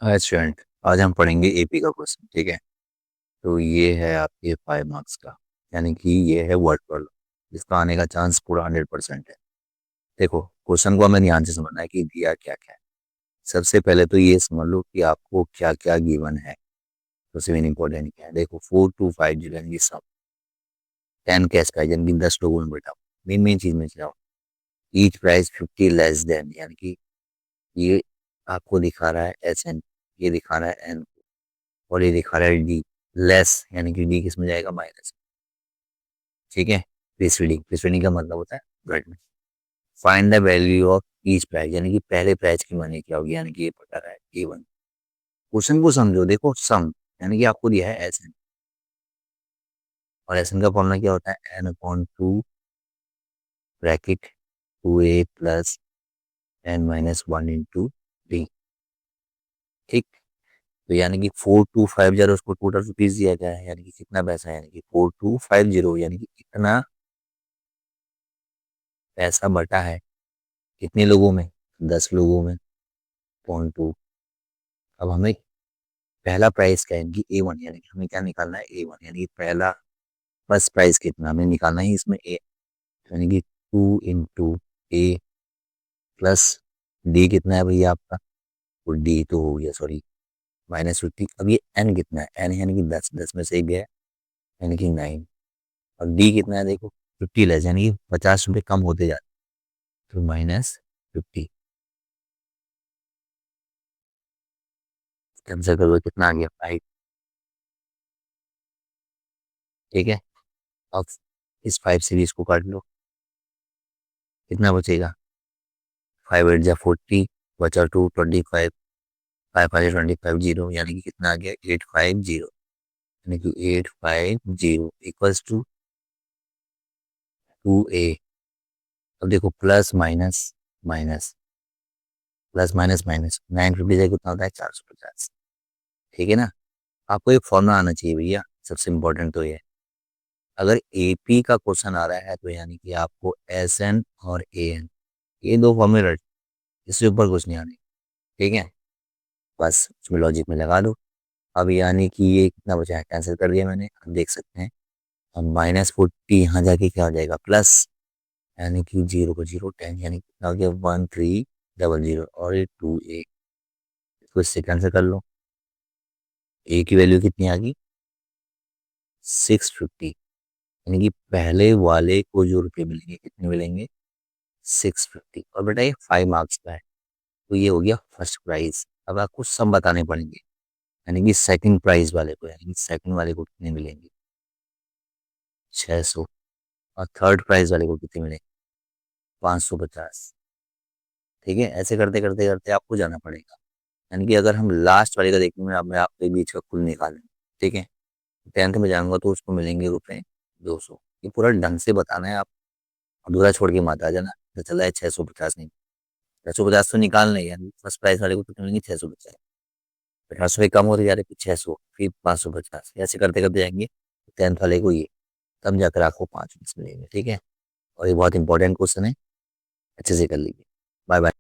Hi student, आज हम पढ़ेंगे एपी का क्वेश्चन। ठीक है, तो ये है आपके 5 मार्क्स का, यानी कि ये है वर्ड प्रॉब्लम, जिसका आने का चांस पूरा 100% है। देखो, क्वेश्चन को हमें ध्यान से समझना है कि दिया क्या क्या है। सबसे पहले तो ये समझ लो कि आपको क्या क्या गिवन है। सबसे मेन इंपॉर्टेंट क्या है, देखो 4250 यानी कि सब 10 कैश प्राइज यानी कि 10 लोगों में बैठा। मेन मेन चीज में जाओ। ईच प्राइस 50 लेस देन, यानी कि ये आपको दिखा रहा है एस एन, ये दिखा रहा है एन, और ये दिखा रहा है डी लेस, यानी कि डी किस में जाएगा, माइनस। ठीक है, प्रीसीडिंग का मतलब होता है घटना। Find the value of each price, यानी कि पहले प्राइस की माने क्या होगी, यानी कि ये पता रहा है A1। क्वेश्चन को समझो, देखो सम, यानी कि आपको दिया है एस एन, और एस एन का फॉर्मूला क्या होता है, N upon two bracket 2A plus N minus 1 into D. ठीक, तो यानी कि 4250 उसको टोटल रुपीज दिया गया है, यानी कि कितना पैसा है, यानी कि 4250, यानी कि इतना पैसा बटा है कितने लोगों में, 10 लोगों में, 0.2। अब हमें पहला प्राइस क्या है, यानी कि A1, यानी कि हमें क्या निकालना है, A1, यानी कि पहला फर्स्ट प्राइस कितना हमें निकालना है इसमें ए, यानी कि 2 इंटू A प्लस डी कितना है भैया आपका, तो डी तो हो गया, सॉरी, -50। अब ये एन कितना है, एन यानी कि 10, 10 में से एक गया, यानी कि 9। और डी कितना है, देखो 50 लेस, यानी कि 50 रुपये कम होते जाते, तो -50 कैंसिल कर दो, कितना आ गया 5। ठीक है, अब इस 5 सीरीज को काट लो, कितना बचेगा, 5 8 जा 40, बचा 2 25, 5 5 25 0, यानी कि कितना आ गया 850, यानी कि 850 इक्वल्स टू 2A। अब देखो plus minus minus, plus minus minus, 950 से कितना होता है 450। ठीक है ना, आपको एक फॉर्मूला आना चाहिए भैया, सबसे इंपॉर्टेंट तो ये है। अगर एपी का क्वेश्चन आ रहा है तो यानी कि आपको एस एन और ए एन, ये दो फॉर्मूले रट, इससे ऊपर कुछ नहीं आने। ठीक है, बस उसमें लॉजिक में लगा दो। अब यानी कि ये कितना बचा है, कैंसिल कर दिया मैंने, अब देख सकते हैं। अब -40 यहाँ जाके क्या हो जाएगा, प्लस, यानी कि 0 को 0 10, यानी कितना हो गया 1300, और ये 2A, इसको इससे कैंसिल कर लो। ए की वैल्यू कितनी आ गई, 650, यानी कि पहले वाले को जो रुपये मिलेंगे कितने मिलेंगे, 650। और बेटा ये 5 मार्क्स का है, तो ये हो गया फर्स्ट प्राइज। अब आपको सब बताने पड़ेंगे, यानी कि सेकंड प्राइज वाले को, यानी कि सेकंड वाले को कितने मिलेंगे, 600। और थर्ड प्राइज वाले को कितने मिलेंगे, 550। ठीक है, ऐसे करते करते करते आपको जाना पड़ेगा। यानी कि अगर हम लास्ट वाले का देखेंगे, अब मैं आपके बीच का कुल निकालें। ठीक है, 10th में जाऊंगा तो उसको मिलेंगे रुपए 200। ये पूरा ढंग से बताना है, आप अधूरा छोड़ के मत आ जाना, तो चला है 650, नहीं 650 तो निकालना ही है, यानी फर्स्ट प्राइज वाले को कितने मिलेंगे, 650। 50 रुपये कम होते जा रहे, फिर 600, फिर 550, ऐसे करते करते जाएंगे 10th वाले को ये, तब जाकर आपको 5 मिलेंगे। ठीक है, और ये बहुत इंपॉर्टेंट क्वेश्चन है, अच्छे से कर लीजिए। Bye bye.